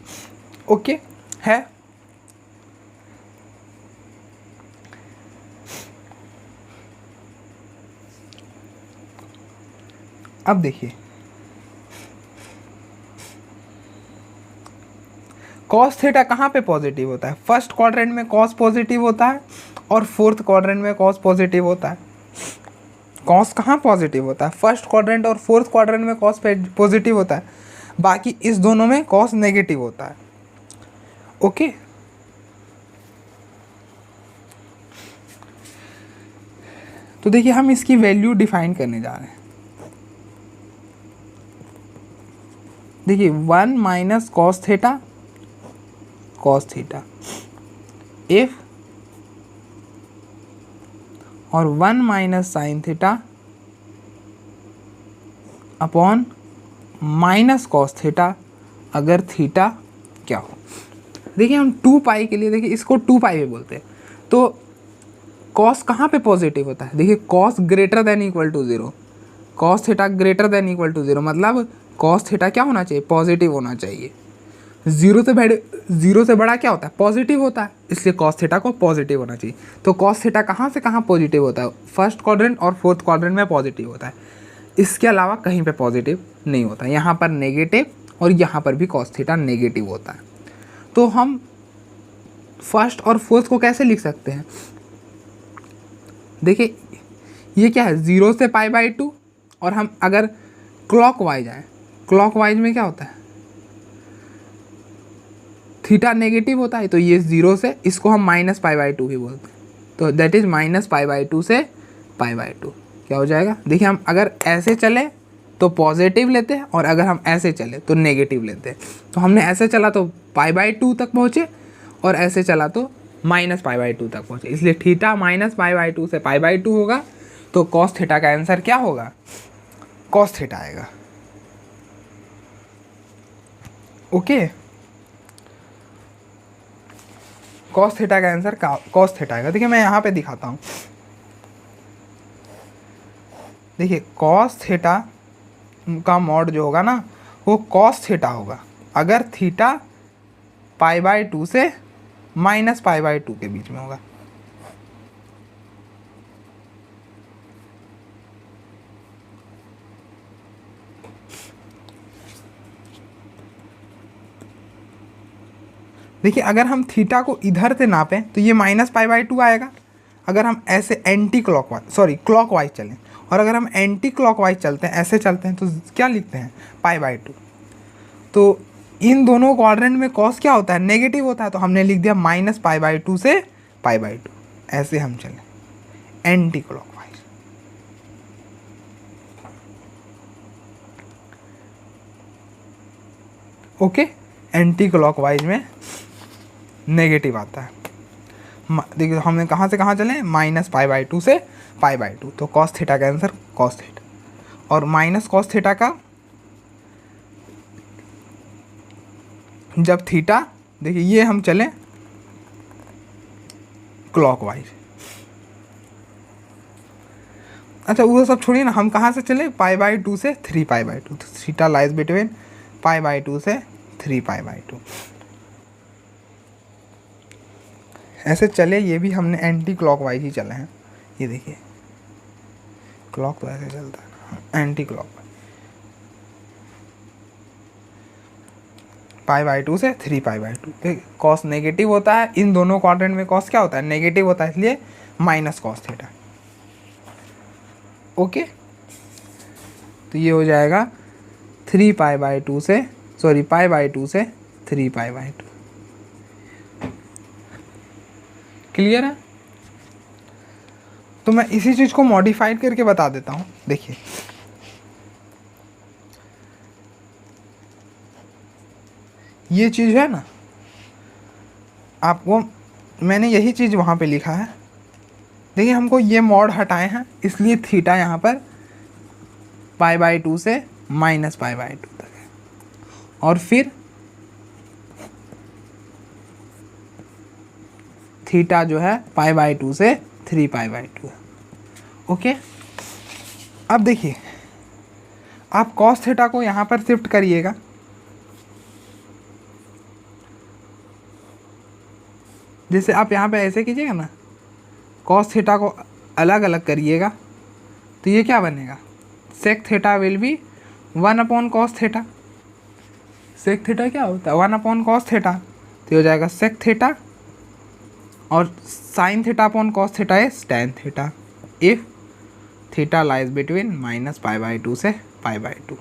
ओके है। अब देखिए कॉस थीटा कहाँ पे पॉजिटिव होता है? फर्स्ट क्वाड्रेंट में कॉस पॉजिटिव होता है और फोर्थ क्वाड्रेंट में कॉस पॉजिटिव होता है। कॉस कहाँ पॉजिटिव होता है? फर्स्ट क्वाड्रेंट और फोर्थ क्वाड्रेंट में कॉस पॉजिटिव होता है, बाकी इस दोनों में कॉस नेगेटिव होता है। ओके, तो देखिए हम इसकी वैल्यू डिफाइन करने जा रहे हैं। देखिए 1 माइनस कॉस थीटा इफ और 1 minus sine theta upon minus cos theta अगर थीटा क्या हो। देखिए हम 2π के लिए, देखिए इसको 2π भी बोलते हैं। तो कॉस कहाँ पे पॉजिटिव होता है? देखिए cos greater than equal to 0, cos theta greater than equal to 0 मतलब कॉस थीटा क्या होना चाहिए? पॉजिटिव होना चाहिए। 0 से बड़ा क्या होता है? पॉजिटिव होता है, इसलिए कॉस थीटा को पॉजिटिव होना चाहिए। तो कॉस थीटा कहाँ से कहाँ पॉजिटिव होता है? फर्स्ट क्वाड्रेंट और फोर्थ क्वाड्रेंट में पॉजिटिव होता है, इसके अलावा कहीं पे पॉजिटिव नहीं होता। यहाँ पर नेगेटिव और यहाँ पर भी कॉस थीटा नेगेटिव होता है। तो हम फर्स्ट और फोर्थ को कैसे लिख सकते हैं, देखिए ये क्या है 0 से π/2, और हम अगर क्लॉक वाइज आए, क्लॉक वाइज में क्या होता है थीटा नेगेटिव होता है, तो ये 0 से, इसको हम -π/2 भी बोलते हैं, तो दैट इज -π/2 से π/2 क्या हो जाएगा। देखिए हम अगर ऐसे चले तो पॉजिटिव लेते हैं, और अगर हम ऐसे चले तो नेगेटिव लेते हैं। तो हमने ऐसे चला तो π/2 तक पहुँचे, और ऐसे चला तो -π/2 तक पहुँचे, इसलिए थीटा -π/2 से π/2 होगा। तो कॉस थीटा का आंसर क्या होगा, कॉस थीटा आएगा। ओके, कॉस थीटा का आंसर कॉस थीटा आएगा। देखिए मैं यहाँ पे दिखाता हूँ, देखिए कॉस थीटा का मॉड जो होगा ना वो कॉस थीटा होगा अगर थीटा π/2 से -π/2 के बीच में होगा। देखिए अगर हम थीटा को इधर से नापें तो ये -π/2 आएगा, अगर हम ऐसे एंटी क्लॉक वाइज चलें, और अगर हम एंटी क्लॉक वाइज चलते हैं, ऐसे चलते हैं, तो क्या लिखते हैं π/2। तो इन दोनों क्वाड्रेंट में कॉस क्या होता है, नेगेटिव होता है, तो हमने लिख दिया -π/2 से π/2। ऐसे हम चलें anti clock wise. Okay, anti clock wise में नेगेटिव आता है। देखिए हमने कहाँ से कहाँ चले, -π/2 से π/2, तो कॉस थीटा का आंसर कॉस थीटा। और माइनस कॉस थीटा का जब थीटा, देखिए ये हम चले क्लॉकवाइज। अच्छा वो सब छोड़िए ना, हम कहाँ से चले π/2 से 3π/2, तो थीटा लाइज बिटवीन π/2 से 3π/2। ऐसे चले, ये भी हमने एंटी क्लॉकवाइज ही चले हैं। ये देखिए क्लॉक तो ऐसे चलता है ना, एंटी क्लॉक π/2 से 3π/2। कॉस नेगेटिव होता है, इन दोनों क्वाड्रेंट में कॉस क्या होता है, नेगेटिव होता है, इसलिए माइनस कॉस थीटा। ओके, तो ये हो जाएगा 3π/2 से π/2 से 3π/2। क्लियर है। तो मैं इसी चीज़ को मॉडिफाइड करके बता देता हूँ। देखिए ये चीज़ है ना, आपको मैंने यही चीज़ वहाँ पे लिखा है। देखिए हमको ये मॉड हटाए हैं, इसलिए थीटा यहाँ पर π/2 से -π/2 तक है, और फिर थीटा जो है π/2 से 3π/2 है। ओके, अब देखिए आप कॉस थीटा को यहाँ पर शिफ्ट करिएगा, जैसे आप यहाँ पे ऐसे कीजिएगा ना, कॉस थीटा को अलग अलग करिएगा, तो ये क्या बनेगा, sec theta will be 1/cos theta. Sec theta क्या होता है, 1/cos थीटा, तो हो जाएगा सेक थीटा, और sine theta upon cos theta is tan theta if theta lies between -π/2 से π/2।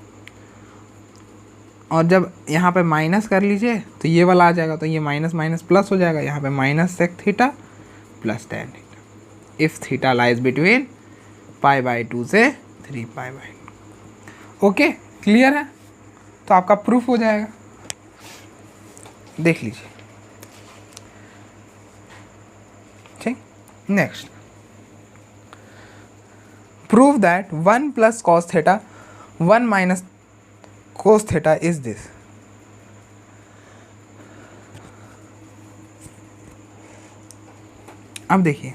और जब यहाँ पे माइनस कर लीजिए तो ये वाला आ जाएगा, तो ये माइनस माइनस प्लस हो जाएगा, यहाँ पे minus sec theta plus tan theta if theta lies between π/2 से 3π/2। ओके, क्लियर है। तो आपका प्रूफ हो जाएगा, देख लीजिए। ठीक, next, prove that 1 + cos theta 1 - cos theta is this. अब देखिए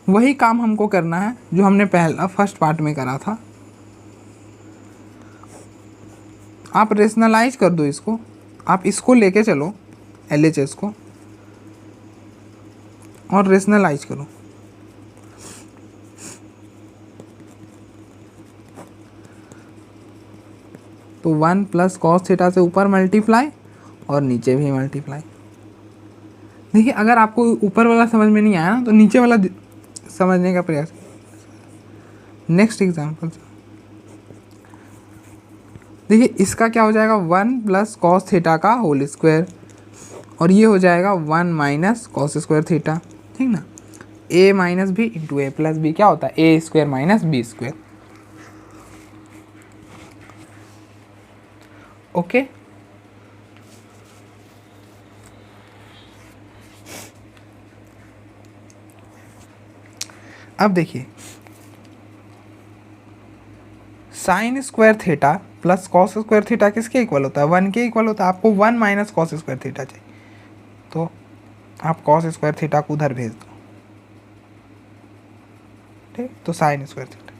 वही काम हमको करना है जो हमने फर्स्ट पार्ट में करा था। आप रेशनलाइज कर दो इसको, आप इसको लेके चलो LHS को और रेशनलाइज करो। तो 1 + cos थीटा से ऊपर मल्टीप्लाई और नीचे भी मल्टीप्लाई। देखिए अगर आपको ऊपर वाला समझ में नहीं आया ना तो नीचे वाला समझने का प्रयास। नेक्स्ट एग्जाम्पल देखिए, इसका क्या हो जाएगा 1 प्लस कॉस थीटा का होल स्क्वायर, और ये हो जाएगा 1 माइनस कॉस स्क्वायर थीटा, ठीक ना। a minus b into a plus b क्या होता है a square minus b square. Okay, अब देखिए sine square theta plus cos square theta किसके इक्वल होता है 1 के इक्वल होता है। आपको 1 माइनस कॉस स्क्वायर थीटा चाहिए, तो आप कॉस स्क्वायर थीटा को उधर भेज दो, ठीक। तो साइन स्क्वायर थीटा,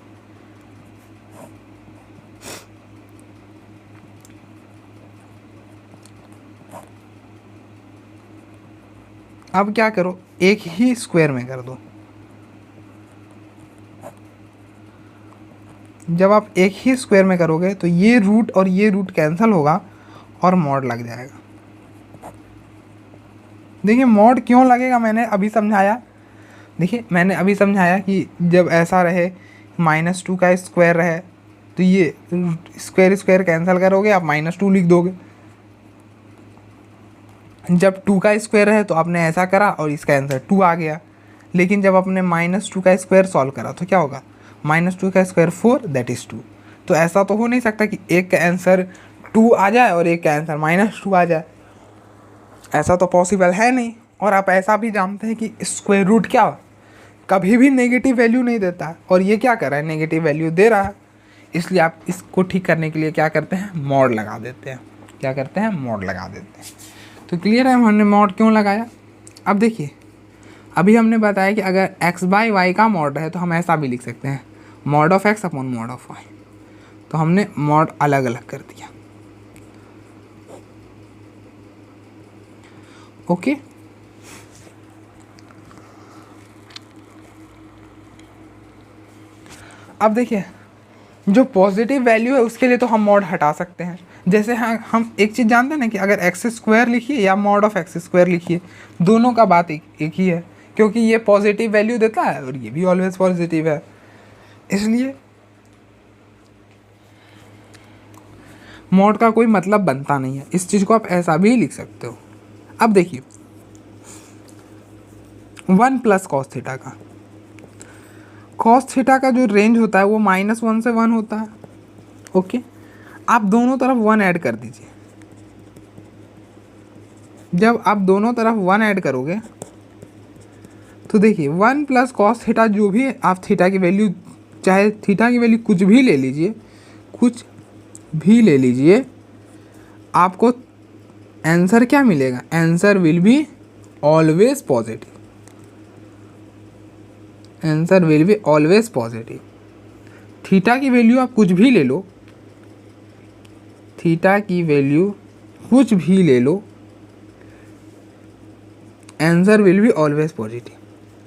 अब क्या करो एक ही स्क्वायर में कर दो। जब आप एक ही स्क्वायर में करोगे तो ये रूट और ये रूट कैंसिल होगा और मॉड लग जाएगा। देखिए मॉड क्यों लगेगा मैंने अभी समझाया। देखिए मैंने अभी समझाया कि जब ऐसा रहे -2 का स्क्वायर रहे तो ये स्क्वायर स्क्वायर कैंसिल करोगे, आप -2 लिख दोगे। जब 2 का स्क्वायर है तो आपने ऐसा करा और इसका आंसर 2 आ गया। लेकिन जब आपने -2 का स्क्वायर सॉल्व करा तो क्या होगा -2 का स्क्वायर 4 दैट इज़ 2। तो ऐसा तो हो नहीं सकता कि एक का आंसर 2 आ जाए और एक का आंसर -2 आ जाए, ऐसा तो पॉसिबल है नहीं। और आप ऐसा भी जानते हैं कि स्क्वायर रूट क्या कभी भी नेगेटिव वैल्यू नहीं देता, और ये क्या कर रहा है नेगेटिव वैल्यू दे रहा है। इसलिए आप इसको ठीक करने के लिए क्या करते हैं मॉड लगा देते हैं। क्या करते हैं मॉड लगा देते हैं। तो क्लियर है हमने मॉड क्यों लगाया। अब देखिए अभी हमने बताया कि अगर x बाई वाई का मॉड है तो हम ऐसा भी लिख सकते हैं mod of x upon mod of y। तो हमने मॉड अलग अलग कर दिया। ओके, अब देखिए जो पॉजिटिव वैल्यू है उसके लिए तो हम मॉड हटा सकते हैं। जैसे हम एक चीज़ जानते हैं ना कि अगर एक्स स्क्वायर लिखिए या मॉड ऑफ एक्स स्क्वायर लिखिए, दोनों का बात एक ही है, क्योंकि ये पॉजिटिव वैल्यू देता है और ये भी ऑलवेज पॉजिटिव है। इसलिए मॉड का कोई मतलब बनता नहीं है। इस चीज़ को आप ऐसा भी लिख सकते हो। अब देखिए 1 प्लस कॉस थीटा का, कॉस थीटा का जो रेंज होता है वो -1 से 1 होता है। ओके, आप दोनों तरफ 1 ऐड कर दीजिए। जब आप दोनों तरफ 1 ऐड करोगे तो देखिए 1 प्लस कॉस थीटा, जो भी आप थीटा की वैल्यू, चाहे थीटा की वैल्यू कुछ भी ले लीजिए, कुछ भी ले लीजिए, आपको आंसर क्या मिलेगा, answer will be always positive. Answer will be always positive. Theta की वैल्यू आप कुछ भी ले लो, थीटा की वैल्यू कुछ भी ले लो, answer will be always positive.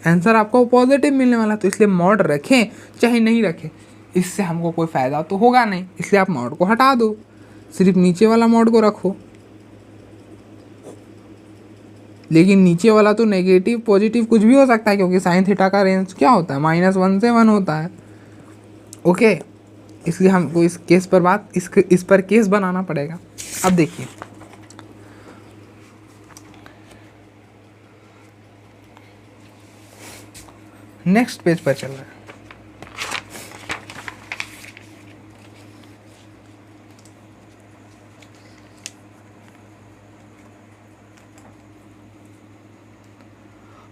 Answer आपको पॉजिटिव मिलने वाला। तो इसलिए मॉड रखें चाहे नहीं रखें, इससे हमको कोई फ़ायदा तो होगा नहीं। इसलिए आप मॉड को हटा दो, सिर्फ नीचे वाला मॉड को रखो। लेकिन नीचे वाला तो नेगेटिव पॉजिटिव कुछ भी हो सकता है, क्योंकि साइन थीटा का रेंज क्या होता है -1 से 1 होता है। ओके, इसलिए हमको इस केस पर इस पर केस बनाना पड़ेगा। अब देखिए नेक्स्ट पेज पर चल रहा है।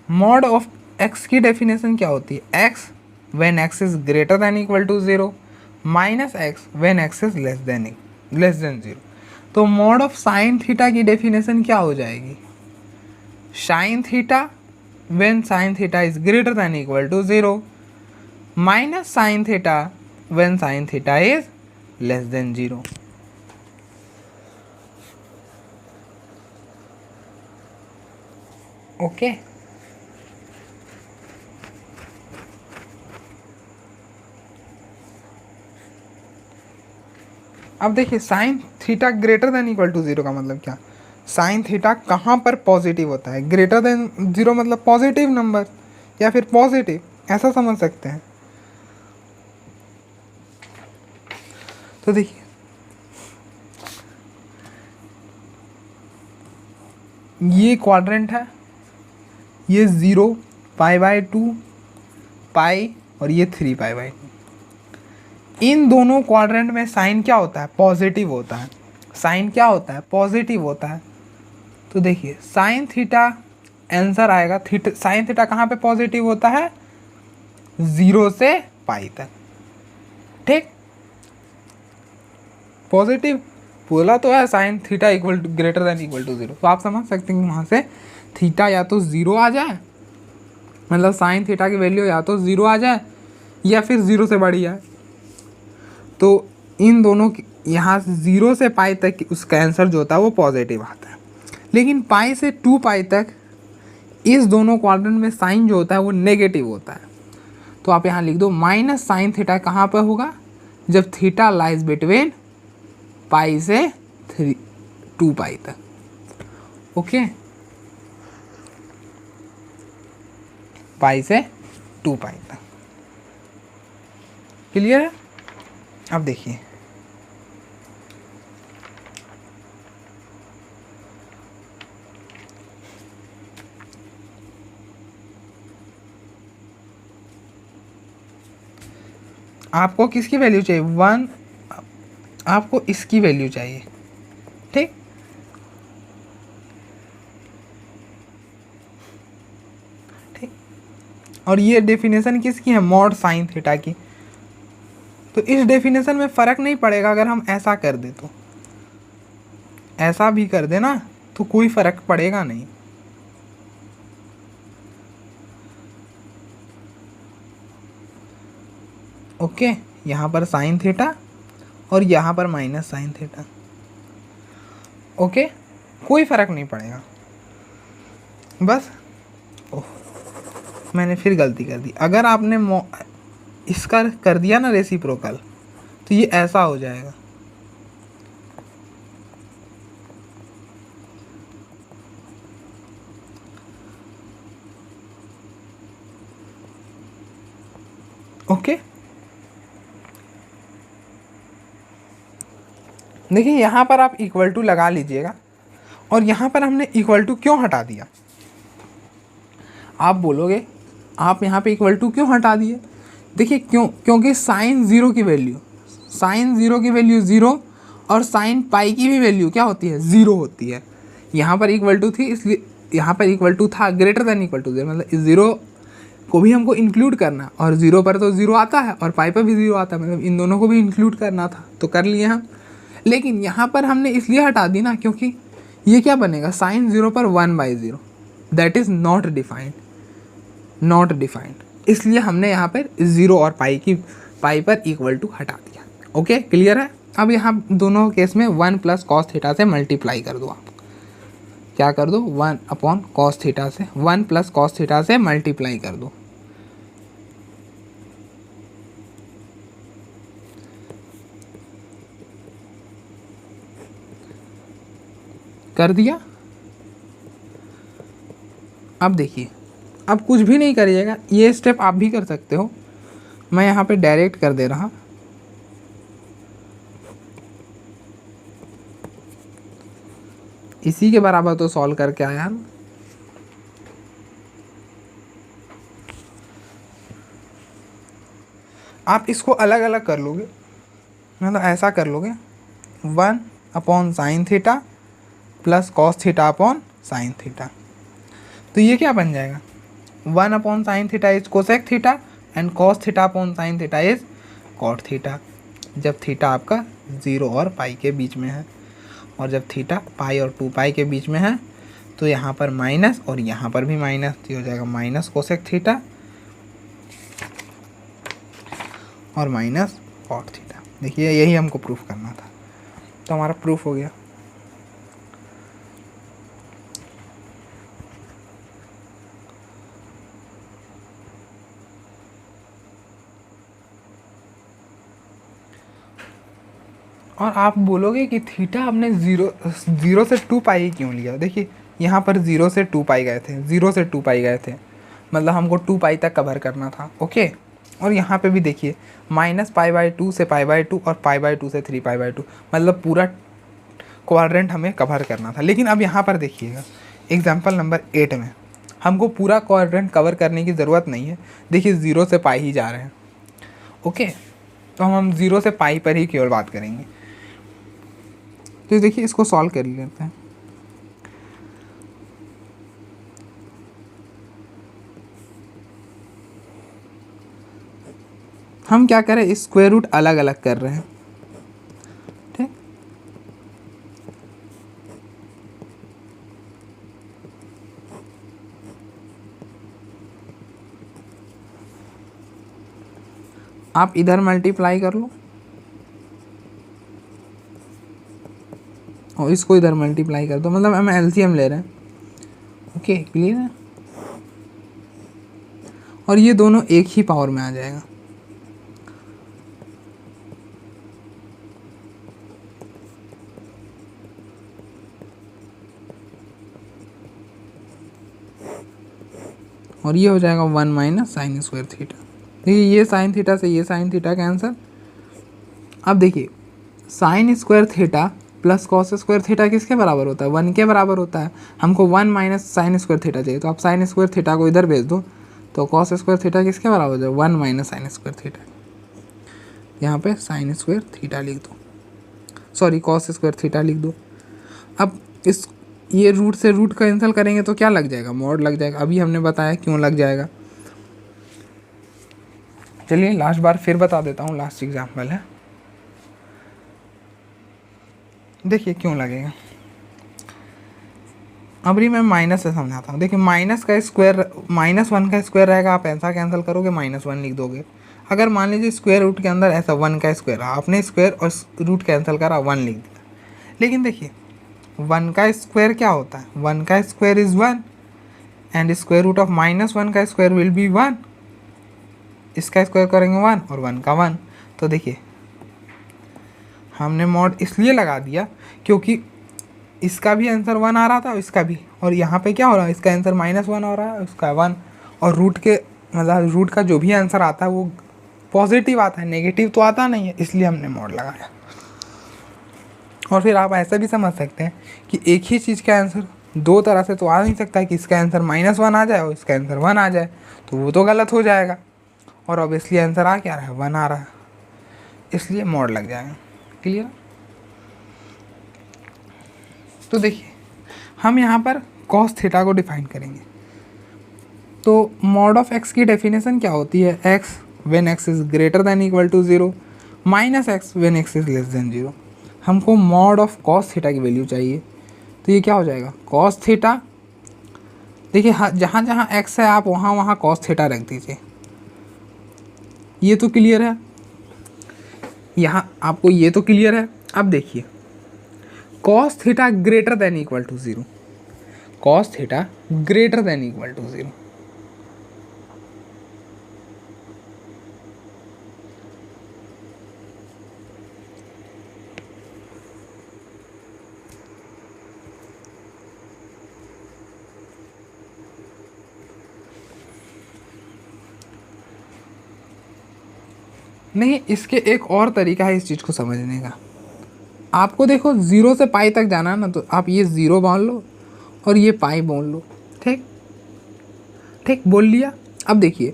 मॉड ऑफ x की डेफिनेशन क्या होती है, x when x is greater than equal to 0 minus x when x is less than 0। तो मॉड ऑफ साइन थीटा की डेफिनेशन क्या हो जाएगी, sine theta when sine theta is greater than equal to 0 minus sine theta when sine theta is less than 0। Okay, अब देखिए sine theta greater than equal to 0 का मतलब क्या, साइन थीटा कहाँ पर पॉजिटिव होता है? ग्रेटर देन जीरो मतलब पॉजिटिव नंबर या फिर पॉजिटिव, ऐसा समझ सकते हैं। तो देखिए ये क्वाड्रेंट है, ये 0 π/2 पाई और ये 3 π/2। इन दोनों क्वाड्रेंट में साइन क्या होता है? पॉजिटिव होता है। साइन क्या होता है? पॉजिटिव होता है। तो देखिए साइन थीटा आंसर आएगा, थीटा साइन थीटा कहाँ पे पॉजिटिव होता है? 0 से पाई तक, ठीक। पॉजिटिव बोला तो है, sine theta equal to greater than equal to 0। तो आप समझ सकते हैं कि वहाँ से थीटा या तो 0 आ जाए, मतलब साइन थीटा की वैल्यू या तो 0 आ जाए या फिर 0 से बड़ी आए। तो इन दोनों की यहाँ 0 से पाई तक उसका आंसर जो होता है वो पॉजिटिव आता है, लेकिन पाई से 2 पाई तक इस दोनों क्वाड्रेंट में साइन जो होता है वो नेगेटिव होता है। तो आप यहाँ लिख दो माइनस साइन थीटा कहाँ पर होगा? जब थीटा लाइज बिटवीन पाई से 2 पाई तक, ओके, पाई से 2 पाई तक। क्लियर है? अब देखिए आपको किसकी वैल्यू चाहिए? 1, आपको इसकी वैल्यू चाहिए, ठीक। ठीक, और ये डेफिनेशन किसकी है? मॉड साइन थीटा की। तो इस डेफिनेशन में फ़र्क नहीं पड़ेगा अगर हम ऐसा कर दे, तो ऐसा भी कर दे ना तो कोई फ़र्क पड़ेगा नहीं। ओके, यहाँ पर साइन थीटा और यहाँ पर माइनस साइन थीटा, ओके, कोई फ़र्क नहीं पड़ेगा। बस ओह, मैंने फिर गलती कर दी। अगर आपने इसका कर दिया ना रेसिप्रोकल, तो ये ऐसा हो जाएगा। ओके, देखिए यहाँ पर आप इक्वल टू लगा लीजिएगा, और यहाँ पर हमने इक्वल टू क्यों हटा दिया? आप बोलोगे आप यहाँ पे इक्वल टू क्यों हटा दिए? देखिए क्योंकि साइन 0 की वैल्यू, साइन 0 की वैल्यू 0 और साइन पाई की भी वैल्यू क्या होती है? 0 होती है। यहाँ पर इक्वल टू थी, इसलिए यहाँ पर इक्वल टू था, ग्रेटर देन इक्वल टू 0 मतलब 0 को भी हमको इंक्लूड करना, और 0 पर तो 0 आता है और पाई पर भी 0 आता है, मतलब इन दोनों को भी इंक्लूड करना था, तो कर लिए हम। लेकिन यहाँ पर हमने इसलिए हटा दी ना क्योंकि ये क्या बनेगा? साइन 0 पर 1/0, that is not defined, not defined, इसलिए हमने यहाँ पर 0 और पाई पर इक्वल टू हटा दिया। ओके, क्लियर है? अब यहाँ दोनों केस में 1 प्लस कॉस थीटा से मल्टीप्लाई कर दो। आप क्या कर दो? 1 अपॉन कॉस थीटा से, 1 प्लस कॉस थीटा से मल्टीप्लाई कर दो। कर दिया? अब देखिए, अब कुछ भी नहीं करिएगा, ये स्टेप आप भी कर सकते हो, मैं यहाँ पे डायरेक्ट कर दे रहा। इसी के बराबर तो सॉल्व करके आया ना। आप इसको अलग अलग कर लोगे, मतलब ऐसा कर लोगे 1 upon sine theta plus cos theta upon sine theta, तो ये क्या बन जाएगा? 1 upon sine theta is cosec theta and cos theta upon sine theta is cot theta, जब थीटा आपका 0 और पाई के बीच में है। और जब थीटा पाई और 2 पाई के बीच में है तो यहाँ पर माइनस और यहाँ पर भी माइनस, तो हो जाएगा माइनस कोसेक थीटा और माइनस कॉट थीटा। देखिए यही हमको प्रूफ करना था, तो हमारा प्रूफ हो गया। और आप बोलोगे कि थीटा हमने जीरो से 2 पाई क्यों लिया। देखिए यहाँ पर 0 से 2 पाई गए थे, 0 से 2 पाई गए थे, मतलब हमको 2 पाई तक कवर करना था। ओके, और यहाँ पे भी देखिए -π/2 से π/2 और π/2 से 3π/2, मतलब पूरा क्वाड्रेंट हमें कवर करना था। लेकिन अब यहाँ पर देखिएगा एग्जाम्पल नंबर 8 में हमको पूरा क्वाड्रेंट कवर करने की ज़रूरत नहीं है। देखिए 0 से पाई ही जा रहे हैं। ओके, तो हम 0 से पाई पर ही केवल बात करेंगे। तो देखिए इसको सॉल्व कर लेते हैं। हम क्या करें, स्क्वायर रूट अलग अलग कर रहे हैं। ठीक, आप इधर मल्टीप्लाई कर लो और इसको इधर मल्टीप्लाई कर दो, मतलब हम एलसीएम ले रहे हैं। ओके, क्लियर है। और ये दोनों एक ही पावर में आ जाएगा। और ये हो जाएगा 1 - sin स्क्वायर थीटा। देखिए ये साइन थीटा से ये साइन थीटा कैंसर। अब देखिए sine square theta plus cos square theta किसके बराबर होता है, 1 के बराबर होता है। हमको 1 - sin स्क्वायर थीटा चाहिए, तो आप साइन स्क्वायर थीटा को इधर भेज दो, तो कॉस स्क्वायर थीटा किसके बराबर हो जाए, 1 - sin स्क्वायर थीटा। यहाँ पे साइन स्क्वायर थीटा लिख दो, सॉरी कॉस स्क्वायर थीटा लिख दो। अब इस ये रूट से रूट कैंसिल करेंगे तो क्या लग जाएगा, मॉड लग जाएगा। अभी हमने बताया क्यों लग जाएगा। चलिए लास्ट बार फिर बता देता हूँ, लास्ट एग्जाम्पल है। देखिए क्यों लगेगा। अब भी मैं माइनस से समझाता हूँ। देखिए माइनस का स्क्वायर -1 का स्क्वायर रहेगा, आप ऐसा कैंसिल करोगे -1 लिख दोगे। अगर मान लीजिए स्क्वायर रूट के अंदर ऐसा 1 का स्क्वायर, आपने स्क्वायर और रूट कैंसिल करा 1 लिख दिया। लेकिन देखिए 1 का स्क्वायर क्या होता है, 1 का square is 1 and square root of -1 का स्क्वायर विल बी 1। इसका स्क्वायर करेंगे 1 और 1 का 1। तो देखिए हमने मॉड इसलिए लगा दिया क्योंकि इसका भी आंसर 1 आ रहा था, इसका भी, और यहाँ पे क्या हो रहा है, इसका आंसर -1 हो रहा है, उसका 1। और रूट के मतलब रूट का जो भी आंसर आता है वो पॉजिटिव आता है, नेगेटिव तो आता नहीं है, इसलिए हमने मॉड लगाया। और फिर आप ऐसा भी समझ सकते हैं कि एक ही चीज़ का आंसर दो तरह से तो आ नहीं सकता है कि इसका आंसर -1 आ जाए और इसका आंसर 1 आ जाए, तो वो तो गलत हो जाएगा। और ऑब्वियसली आंसर आ क्या रहा है, 1 आ रहा है, इसलिए मॉड लग जाएगा। क्लियर। तो देखिए हम यहाँ पर कॉस थीटा को डिफाइन करेंगे। तो मॉड ऑफ एक्स की डेफिनेशन क्या होती है, X when X is greater than equal to 0 minus X when X is less than 0। हमको मॉड ऑफ कॉस थीटा की वैल्यू चाहिए, तो ये क्या हो जाएगा, कॉस थीटा। देखिए जहाँ जहाँ एक्स है आप वहाँ वहाँ कॉस थीटा रख दीजिए। ये तो क्लियर है, यहाँ आपको ये तो क्लियर है। अब देखिए cos theta greater than equal to 0, cos theta greater than equal to 0। नहीं, इसके एक और तरीका है इस चीज़ को समझने का। आपको देखो 0 से पाई तक जाना है ना, तो आप ये 0 बोल लो और ये पाई बोल लो। ठीक ठीक बोल लिया। अब देखिए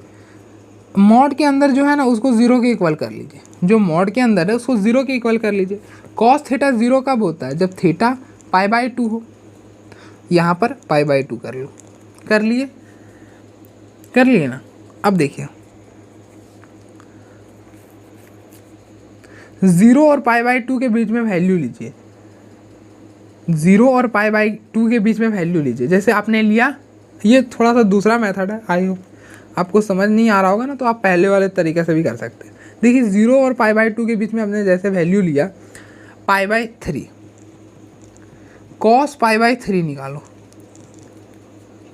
मॉड के अंदर जो है ना उसको 0 के इक्वल कर लीजिए, जो मॉड के अंदर है उसको 0 के इक्वल कर लीजिए। कॉस थीटा 0 कब होता है, जब थीटा π/2 हो। यहाँ पर π/2 कर लो, कर लिए ना। अब देखिए 0 और π/2 के बीच में वैल्यू लीजिए, 0 और π/2 के बीच में वैल्यू लीजिए। जैसे आपने लिया, ये थोड़ा सा दूसरा मेथड है, आई होप आपको समझ नहीं आ रहा होगा ना, तो आप पहले वाले तरीके से भी कर सकते हैं। देखिए 0 और π/2 के बीच में आपने जैसे वैल्यू लिया π/3, cos π/3 निकालो,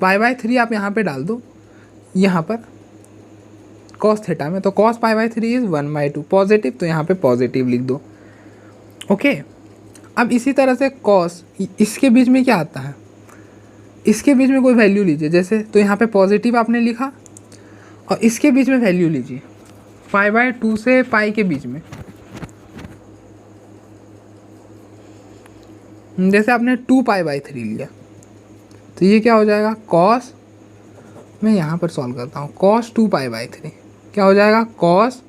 π/3 आप यहाँ पे डाल दो, यहाँ पर cos थीटा में, तो cos π/3 इज़ 1/2 पॉजिटिव, तो यहाँ पे पॉजिटिव लिख दो। ओके। अब इसी तरह से कॉस, इसके बीच में क्या आता है, इसके बीच में कोई वैल्यू लीजिए, जैसे तो यहाँ पे पॉजिटिव आपने लिखा और इसके बीच में वैल्यू लीजिए पाई/2 से पाई के बीच में। जैसे आपने 2π/3 लिया तो ये क्या हो जाएगा, कॉस, मैं यहाँ पर सॉल्व करता हूँ, कॉस 2π/3 क्या हो जाएगा, कॉस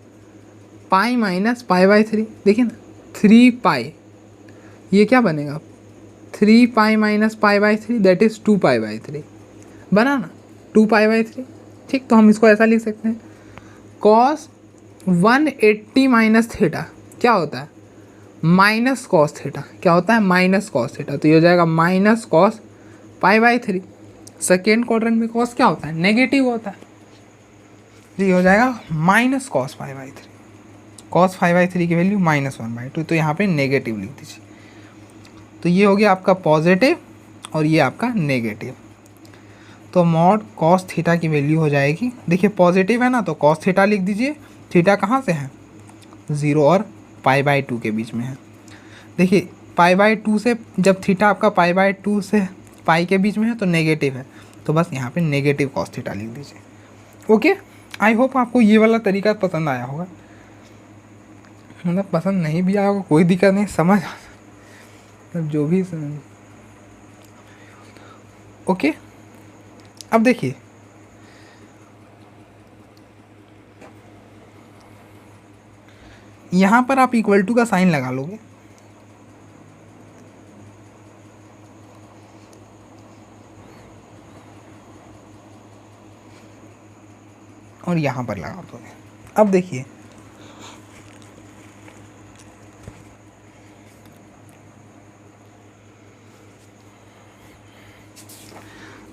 पाई माइनस पाई/3। देखिए ना 3π, ये क्या बनेगा 3π माइनस पाई/3 दैट इज़ 2π/3 बना ना 2π/3। ठीक, तो हम इसको ऐसा लिख सकते हैं कॉस 180 माइनस थीटा क्या होता है, माइनस कॉस थीटा, क्या होता है माइनस कॉस थीटा, तो ये हो जाएगा माइनस कॉस पाई/3। सेकेंड क्वाड्रेंट में कॉस क्या होता है, नेगेटिव होता है, तो ये हो जाएगा माइनस कॉस पाई/3। कॉस पाई/3 की वैल्यू -1/2, तो यहाँ पे नेगेटिव लिख दीजिए। तो ये हो गया आपका पॉजिटिव और ये आपका नेगेटिव। तो मॉड कॉस थीटा की वैल्यू हो जाएगी, देखिए पॉजिटिव है ना तो कॉस थीटा लिख दीजिए, थीटा कहाँ से है 0 और पाई/2 के बीच में है। देखिए पाई/2 से, जब थीटा आपका पाई/2 से पाई के बीच में है तो नेगेटिव है, तो बस यहाँ पे नेगेटिव कॉस थीटा लिख दीजिए। ओके, आई होप आपको ये वाला तरीका पसंद आया होगा, मतलब पसंद नहीं भी आया होगा कोई दिक्कत नहीं, समझ मतलब जो भी ओके। अब देखिए यहाँ पर आप इक्वल टू का साइन लगा लोगे और यहाँ पर लगा दोगे। अब देखिए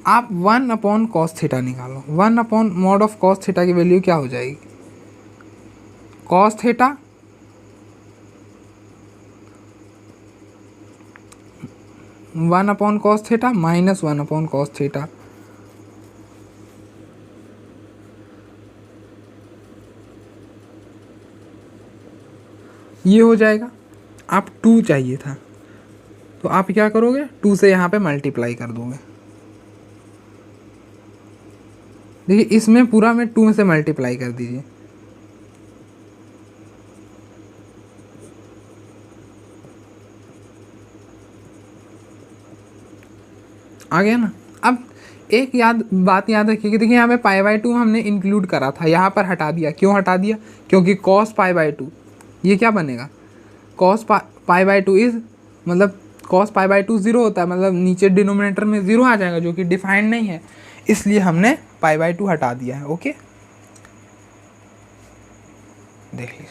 आप 1/cos थीटा निकालो, 1/mod ऑफ cos थीटा की वैल्यू क्या हो जाएगी, cos theta 1/cos theta minus 1/cos theta, ये हो जाएगा। आप 2 चाहिए था तो आप क्या करोगे, 2 से यहाँ पे मल्टीप्लाई कर दोगे। देखिए इसमें पूरा में 2 से मल्टीप्लाई कर दीजिए, आ गया ना। अब एक बात याद रखिए कि देखिए यहाँ पे पाई/2 हमने इंक्लूड करा था, यहाँ पर हटा दिया, क्यों हटा दिया, क्योंकि cos पाई/2 ये क्या बनेगा, cos पाई/2 इज मतलब cos पाई/2 0 होता है, मतलब नीचे डिनोमिनेटर में 0 आ जाएगा जो कि डिफाइंड नहीं है, इसलिए हमने पाई/2 हटा दिया है। ओके, देख लीजिए।